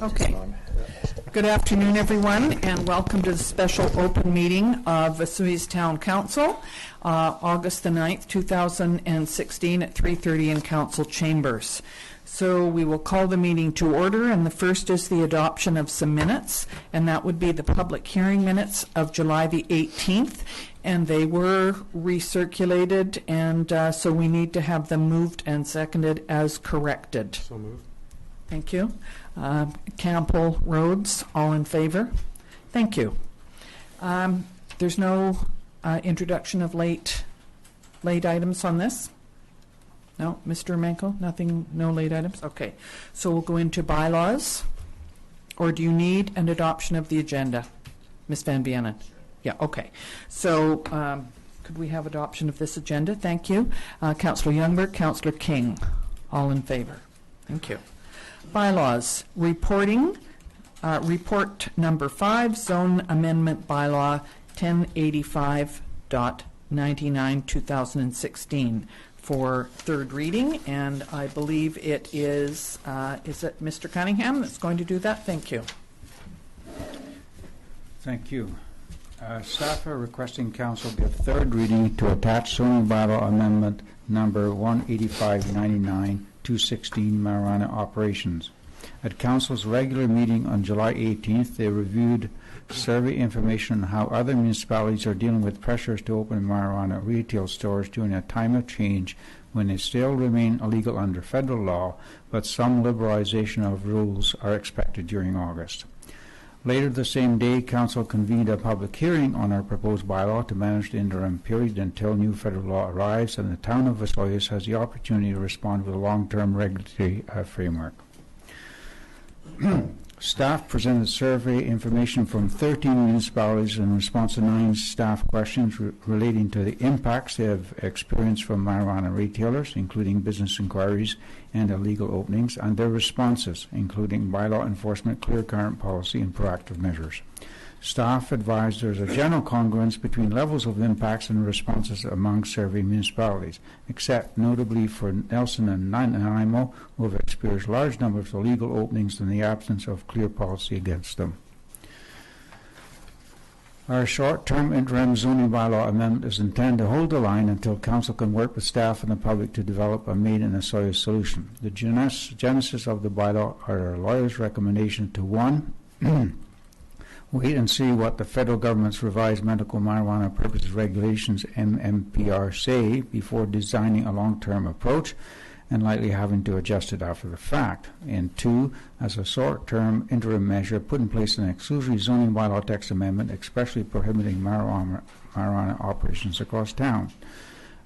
Okay. Good afternoon, everyone, and welcome to the special open meeting of Vesuvius Town Council, August the 9th, 2016 at 3:30 in Council Chambers. So we will call the meeting to order, and the first is the adoption of some minutes, and that would be the public hearing minutes of July the 18th, and they were recirculated, and so we need to have them moved and seconded as corrected. So moved. Thank you. Campbell, Rhodes, all in favor? Thank you. There's no introduction of late items on this? No, Mr. Manko, nothing, no late items? Okay, so we'll go into bylaws. Or do you need an adoption of the agenda? Ms. Van Vienen? Yeah, okay. So could we have adoption of this agenda? Thank you. Councillor Youngberg, Councillor King, all in favor? Thank you. Bylaws, reporting, report number 5, zone amendment bylaw 1085.99 2016 for third reading, and I believe it is it Mr. Cunningham that's going to do that? Thank you. Thank you. Staff are requesting Council give third reading to attach zoning bylaw amendment number 185.99 216 marijuana operations. At Council's regular meeting on July 18th, they reviewed survey information on how other municipalities are dealing with pressures to open marijuana retail stores during a time of change when they still remain illegal under federal law, but some liberalization of rules are expected during August. Later the same day, Council convened a public hearing on our proposed bylaw to manage the interim period until new federal law arrives, and the town of Vesuvius has the opportunity to respond with a long-term regulatory framework. Staff presented survey information from 13 municipalities in response to 9 staff questions relating to the impacts they have experienced from marijuana retailers, including business inquiries and illegal openings, and their responses, including bylaw enforcement, clear current policy, and proactive measures. Staff advised there is a general congruence between levels of impacts and responses among surveyed municipalities, except notably for Nelson and Nanaimo, who have experienced large numbers of illegal openings in the absence of clear policy against them. Our short-term interim zoning bylaw amendment is intended to hold the line until Council can work with staff and the public to develop a made-in-Vesuvius solution. The genesis of the bylaw are our lawyer's recommendation to 1. Wait and see what the federal government's revised medical marijuana purposes regulations, MMPR, say before designing a long-term approach and likely having to adjust it after the fact. And 2, as a short-term interim measure, put in place an exclusionary zoning bylaw text amendment expressly prohibiting marijuana operations across town.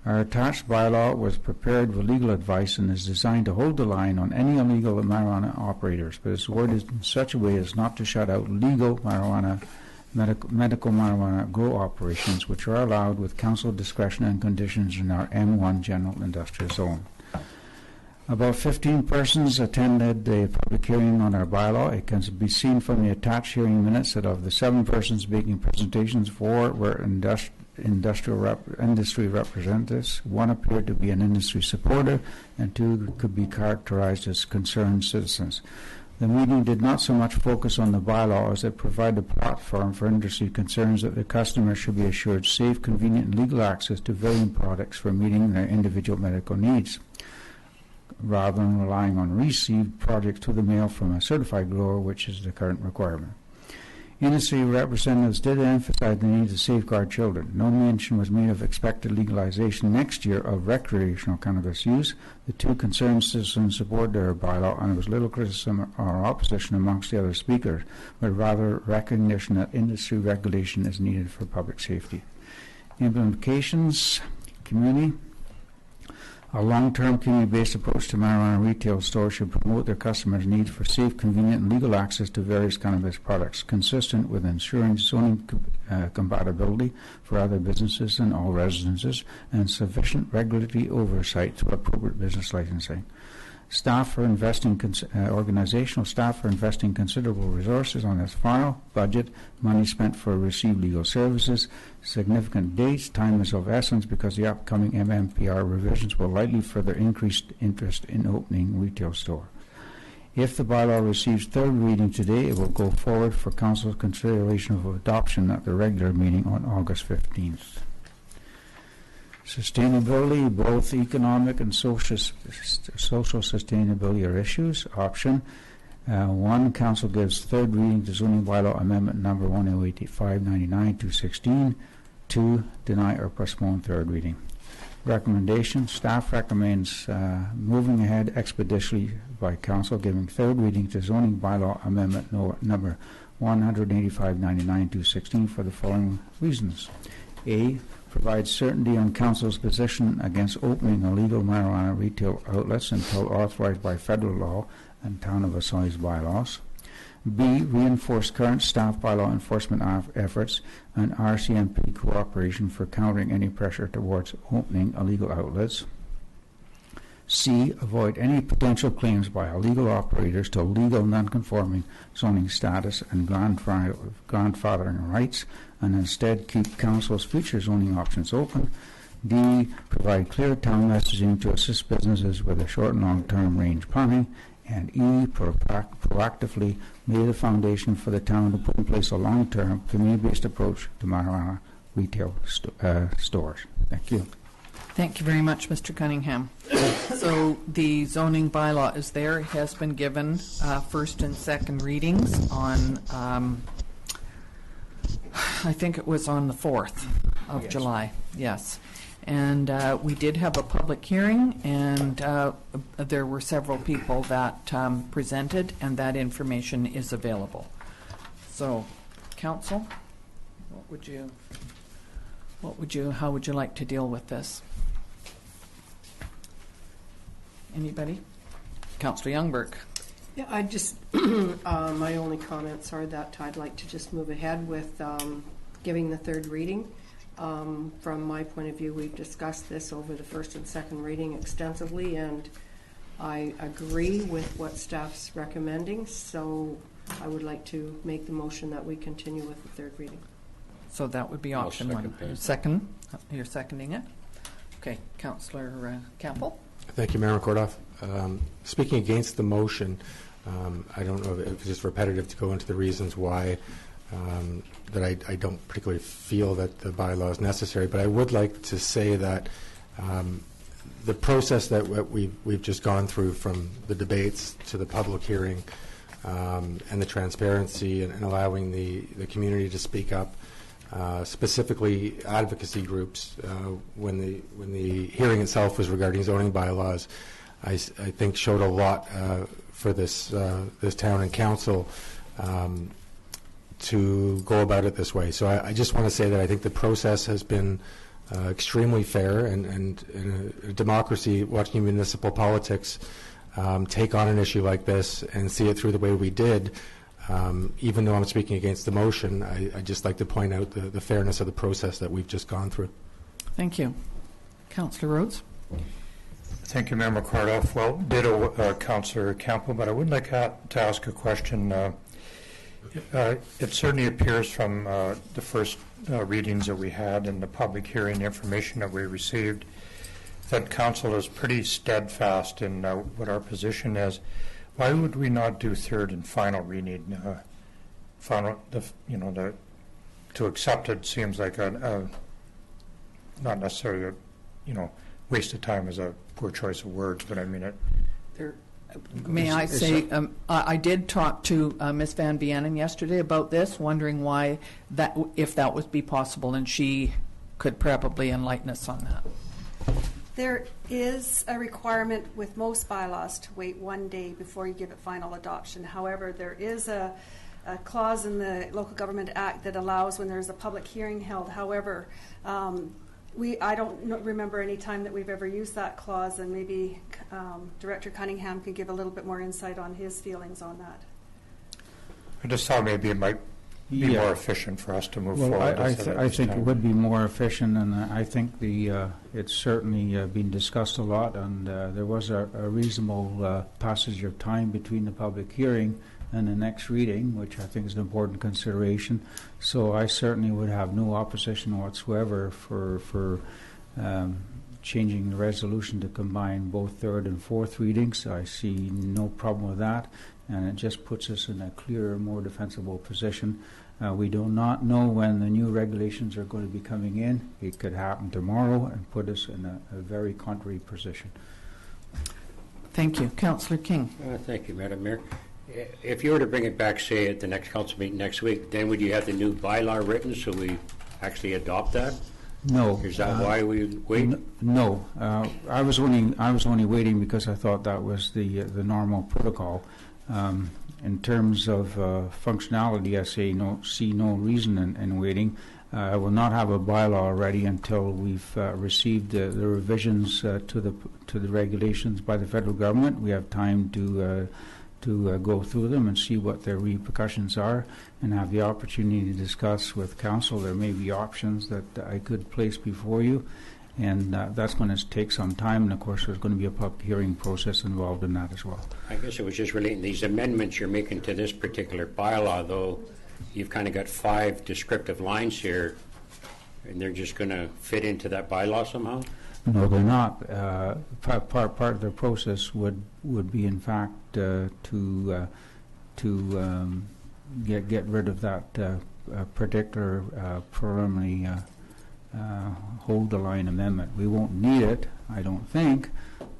Our attached bylaw was prepared with legal advice and is designed to hold the line on any illegal marijuana operators, but it's worded in such a way as not to shut out legal marijuana, medical marijuana grow operations, which are allowed with council discretion and conditions in our M1 General Industrial Zone. About 15 persons attended the public hearing on our bylaw. It can be seen from the attached hearing minutes that of the 7 persons making presentations, 4 were industry representatives, 1 appeared to be an industry supporter, and 2 could be characterized as concerned citizens. The meeting did not so much focus on the bylaw as it provided a platform for industry concerns that the customers should be assured safe, convenient, and legal access to varying products for meeting their individual medical needs, rather than relying on received products to the mail from a certified grower, which is the current requirement. Industry representatives did emphasize the need to safeguard children. No mention was made of expected legalization next year of recreational cannabis use. The 2 concerned citizens supported their bylaw, and there was little criticism or opposition amongst the other speakers, but rather recognition that industry regulation is needed for public safety. Implications, community. A long-term community-based approach to marijuana retail stores should promote their customers' need for safe, convenient, and legal access to various cannabis products, consistent with ensuring zoning compatibility for other businesses and all residences, and sufficient regulatory oversight through appropriate business licensing. Organizational staff are investing considerable resources on this file. Budget, money spent for received legal services, significant dates, time is of essence because the upcoming MMPR revisions will likely further increase interest in opening retail store. If the bylaw receives third reading today, it will go forward for council's consideration of adoption at the regular meeting on August 15th. Sustainability, both economic and social sustainability are issues. Option 1, council gives third reading to zoning bylaw amendment number 1088599-216. 2, deny or postpone third reading. Recommendation, staff recommends moving ahead expeditiously by council giving third reading to zoning bylaw amendment number 18599-216 for the following reasons. A, provides certainty on council's position against opening illegal marijuana retail outlets until authorized by federal law and town of Assay's bylaws. B, reinforce current staff bylaw enforcement efforts and RCMP cooperation for countering any pressure towards opening illegal outlets. C, avoid any potential claims by illegal operators to legal non-conforming zoning status and grandfathering rights, and instead keep council's future zoning options open. D, provide clear town messaging to assist businesses with a short and long-term range planning. And E, proactively lay the foundation for the town to put in place a long-term community-based approach to marijuana retail stores. Thank you. Thank you very much, Mr. Cunningham. So the zoning bylaw is there. It has been given first and second readings on, I think it was on the 4th of July. Yes. And we did have a public hearing, and there were several people that presented, and that information is available. So, council, how would you like to deal with this? Anybody? Councillor Youngberg. Yeah, I just, my only comments are that I'd like to just move ahead with giving the third reading. From my point of view, we've discussed this over the first and second reading extensively, and I agree with what staff's recommending, so I would like to make the motion that we continue with the third reading. So that would be option one. Second? You're seconding it? Okay. Councillor Campbell? Thank you, Mayor McCordoff. Speaking against the motion, I don't know if it's just repetitive to go into the reasons why that I don't particularly feel that the bylaw is necessary, but I would like to say that the process that we've just gone through, from the debates to the public hearing and the transparency and allowing the community to speak up, specifically advocacy groups, when the hearing itself was regarding zoning bylaws, I think showed a lot for this town and council to go about it this way. So I just want to say that I think the process has been extremely fair, and in a democracy, watching municipal politics take on an issue like this and see it through the way we did, even though I'm speaking against the motion, I just like to point out the fairness of the process that we've just gone through. Thank you. Councillor Rhodes? Thank you, Member McCordoff. Well, ditto Councillor Campbell, but I would like to ask a question. It certainly appears from the first readings that we had and the public hearing information that we received that council is pretty steadfast in what our position is. Why would we not do third and final reading? To accept it seems like not necessarily a waste of time is a poor choice of words, but I mean it. May I say, I did talk to Ms. Van Vienen yesterday about this, wondering why if that would be possible, and she could probably enlighten us on that. There is a requirement with most bylaws to wait 1 day before you give it final adoption. However, there is a clause in the Local Government Act that allows when there's a public hearing held. However, I don't remember any time that we've ever used that clause, and maybe Director Cunningham could give a little bit more insight on his feelings on that. I just thought maybe it might be more efficient for us to move forward. I think it would be more efficient, and I think it's certainly been discussed a lot, and there was a reasonable passage of time between the public hearing and the next reading, which I think is an important consideration. So I certainly would have no opposition whatsoever for changing the resolution to combine both third and fourth readings. I see no problem with that, and it just puts us in a clearer, more defensible position. We do not know when the new regulations are going to be coming in. It could happen tomorrow and put us in a very contrary position. Thank you. Councillor King. Thank you, Madam Mayor. If you were to bring it back, say, at the next council meeting next week, then would you have the new bylaw written so we actually adopt that? No. Is that why we wait? No. I was only waiting because I thought that was the normal protocol. In terms of functionality, I see no reason in waiting. I will not have a bylaw ready until we've received the revisions to the regulations by the federal government. We have time to go through them and see what their repercussions are, and have the opportunity to discuss with council. There may be options that I could place before you, and that's going to take some time, and of course there's going to be a public hearing process involved in that as well. I guess it was just relating these amendments you're making to this particular bylaw, though. You've kind of got 5 descriptive lines here, and they're just going to fit into that bylaw somehow? No, they're not. Part of the process would be, in fact, to get rid of that particular preliminary hold the line amendment. We won't need it, I don't think.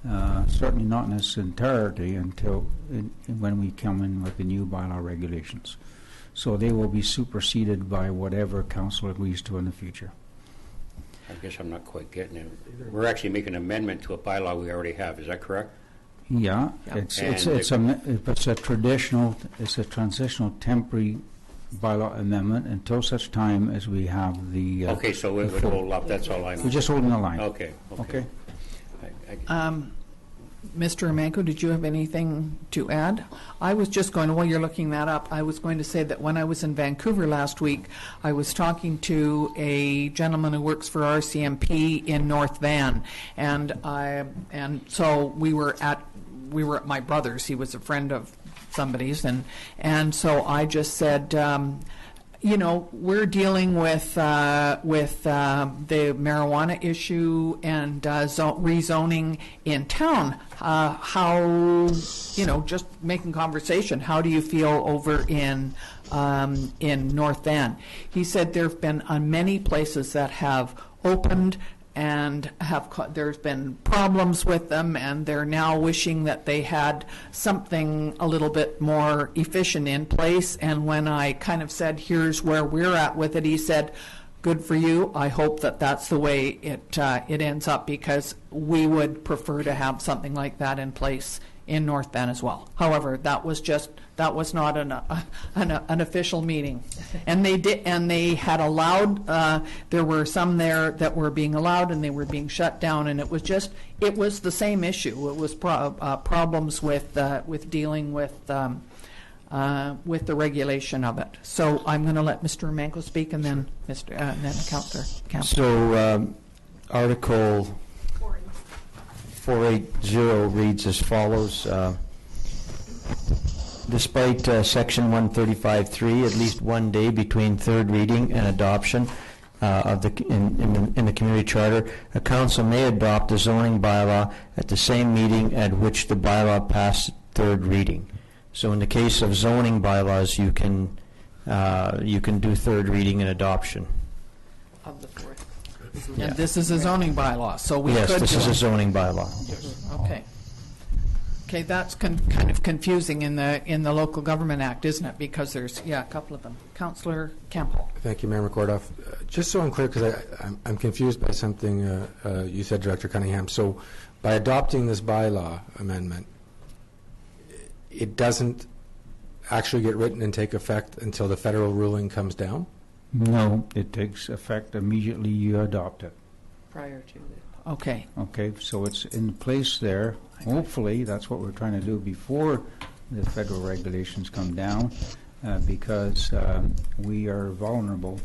Certainly not in its entirety until when we come in with the new bylaw regulations. So they will be superseded by whatever council agrees to in the future. I guess I'm not quite getting it. We're actually making an amendment to a bylaw we already have. Is that correct? Yeah, And it's a transitional temporary bylaw amendment until such time as we have the. Okay, so it would hold up. That's all I'm. We're just holding the line. Okay. Okay. Mr. Emanko, did you have anything to add? I was just going, while you're looking that up, I was going to say that when I was in Vancouver last week, I was talking to a gentleman who works for RCMP in North Van, and so we were at my brother's. He was a friend of somebody's, and so I just said, we're dealing with the marijuana issue and rezoning in town. How, just making conversation. How do you feel over in North Van? He said there have been many places that have opened and there's been problems with them, and they're now wishing that they had something a little bit more efficient in place. And when I kind of said, here's where we're at with it, he said, good for you. I hope that that's the way it ends up, because we would prefer to have something like that in place in North Van as well. However, that was not an official meeting, and they had allowed. There were some there that were being allowed, and they were being shut down, and it was the same issue. It was problems with dealing with the regulation of it. So I'm going to let Mr. Emanko speak, and then Councillor Campbell. So Article 480 reads as follows. Despite Section 135.3, at least one day between third reading and adoption in the community charter, a council may adopt a zoning bylaw at the same meeting at which the bylaw passed third reading. So in the case of zoning bylaws, you can do third reading and adoption. Of the fourth. And this is a zoning bylaw, so we yes, could this do is it. a zoning bylaw. Okay. Okay, that's kind of confusing in the Local Government Act, isn't it? Because there's a couple of them. Councillor Campbell. Thank you, Mayor McCordoff. Just so I'm clear, because I'm confused by something you said, Director Cunningham. So by adopting this bylaw amendment, it doesn't actually get written and take effect until the federal ruling comes down? No, it takes effect immediately you adopt it. Prior to it. Okay. Okay, so it's in place there. Hopefully, that's what we're trying to do before the federal regulations come down, because we are vulnerable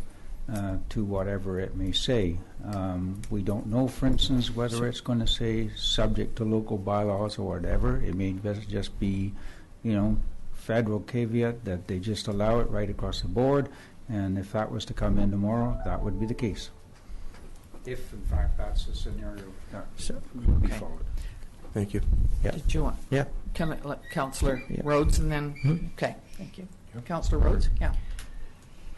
to whatever it may say. We don't know, for instance, whether it's going to say subject to local bylaws or whatever. It may just be, federal caveat that they just allow it right across the board, and if that was to come in tomorrow, that would be the case. if in fact that's the scenario that So- will be Okay. followed. Thank you. Did you want? Yeah. Councillor Yeah. Rhodes and then, okay, thank you. Councillor Rhodes, yeah.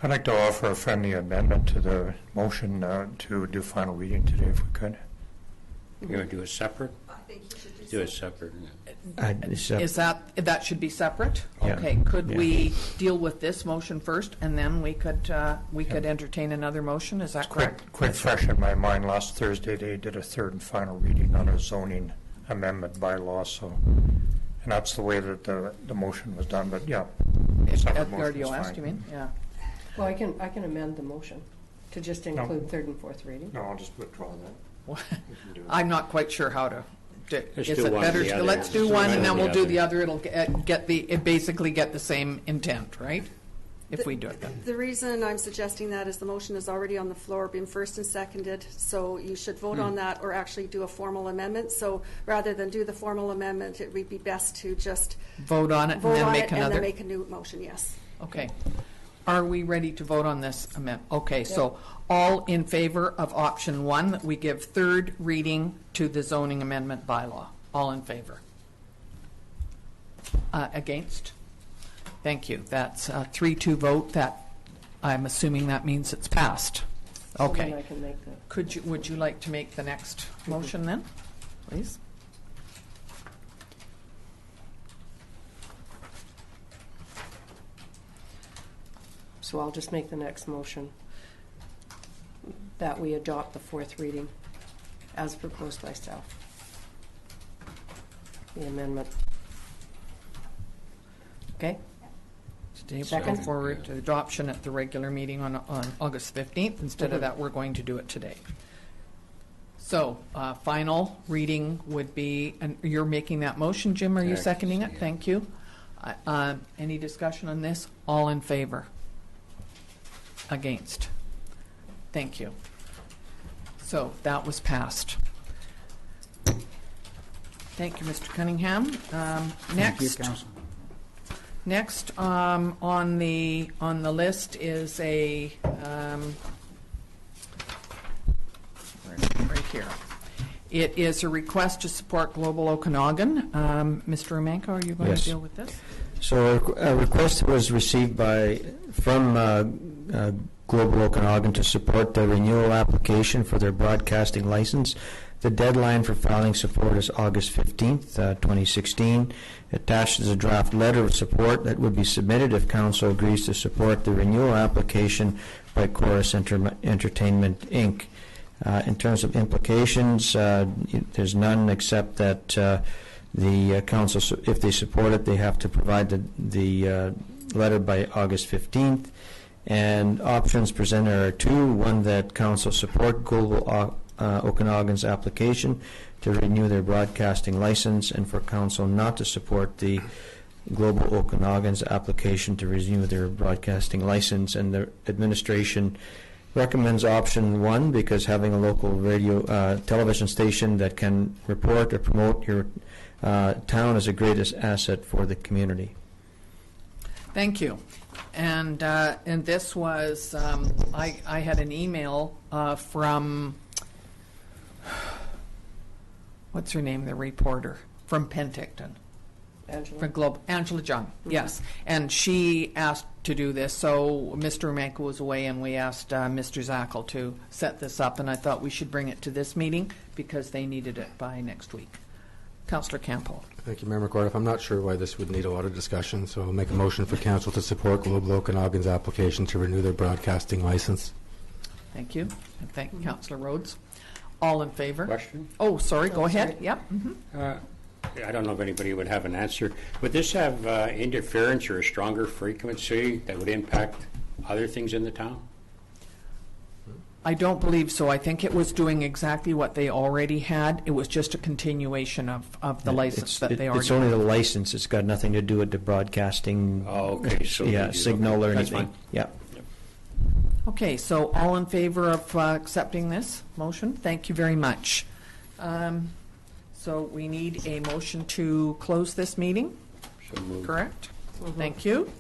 I'd like to offer a friendly amendment to the motion to do final reading today, if we could. You want to do it separate? I think you should Do it separate. Is that should be separate? Yeah. Okay, could Yeah. we deal with this motion first, and then we could entertain another motion, is that correct? Quick fresh in my mind, last Thursday they did a third and final reading on a zoning amendment bylaw, so, and that's the way that the motion was done, but yeah. separate motion is RDOS, fine. you mean? Yeah. Well, I can amend the motion to just include third and fourth reading. No, I'll just withdraw that. We can do it. I'm not quite sure how to. Let's Is do it one better or the to, other. let's do one and then we'll do the other. other. It'll basically get the same intent, right? If we do it then. The reason I'm suggesting that is the motion is already on the floor, being first and seconded, so you should vote on that or actually do a formal amendment. So rather than do the formal amendment, it would be best to just Vote on it and vote then on make it and then another. make a new motion, yes. Okay. Are we ready to vote on this amendment? Okay, so all in favor of option one, that we give third reading to the zoning amendment bylaw? All in favor? Against? Thank you. That's a 3-2 vote. That, I'm assuming that means it's passed. So then Okay. I can make the, Would you like to make the next motion then, please? so I'll just make the next motion that we adopt the fourth reading as proposed by staff. The amendment. Okay? Today, we'll Second. go forward to adoption at the regular meeting on August 15th. Instead of that, we're going to do it today. So, final reading would be, and you're making that motion, Jim, are you Correct, seconding it? yeah. Thank you. Any discussion on this? All in favor? Against? Thank you. So, that was passed. Thank you, Mr. Cunningham. Thank you, Next. Council. Next on the list is a right here. It is a request to support Global Okanagan. Mr. Umanko, are you going Yes. to deal with this? So a request was received from Global Okanagan to support the renewal application for their broadcasting license. The deadline for filing support is August 15th, 2016. Attached is a draft letter of support that would be submitted if Council agrees to support the renewal application by Chorus Entertainment, Inc. In terms of implications, there's none except that the Council, if they support it, they have to provide the letter by August 15th. And options presented are two. One, that Council support Global Okanagan's application to renew their broadcasting license, and for Council not to support the Global Okanagan's application to renew their broadcasting license. And the administration recommends option one because having a local radio television station that can report or promote your town is a greatest asset for the community. Thank you. And this was, I had an email from, what's her name, the reporter, from Penticton. Angela? For Globe, Angela Jung, yes. And she asked to do this, so Mr. Umanko was away, and we asked Mr. Zackel to set this up, and I thought we should bring it to this meeting because they needed it by next week. Councillor Campbell. Thank you, Member Cardiff. I'm not sure why this would need a lot of discussion, so I'll make a motion for Council to support Global Okanagan's application to renew their broadcasting license. Thank you. And thank you, Councillor Rhodes. All in favor? Question? Oh, sorry, go Oh, ahead. sorry. Yep. I don't know if anybody would have an answer. Would this have interference or a stronger frequency that would impact other things in the town? I don't believe so. I think it was doing exactly what they already had. It was just a continuation of the license that they already It's only the license. It's got nothing to do with the broadcasting. Oh, okay. So Yeah, signal or That's anything. fine. Yeah. Okay, so all in favor of accepting this motion? Thank you very much. So we need a motion to close this meeting, So moved. correct? Thank you.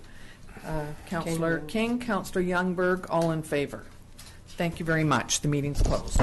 Councillor King, Councillor Youngberg, all in favor. Thank you very much. The meeting's closed.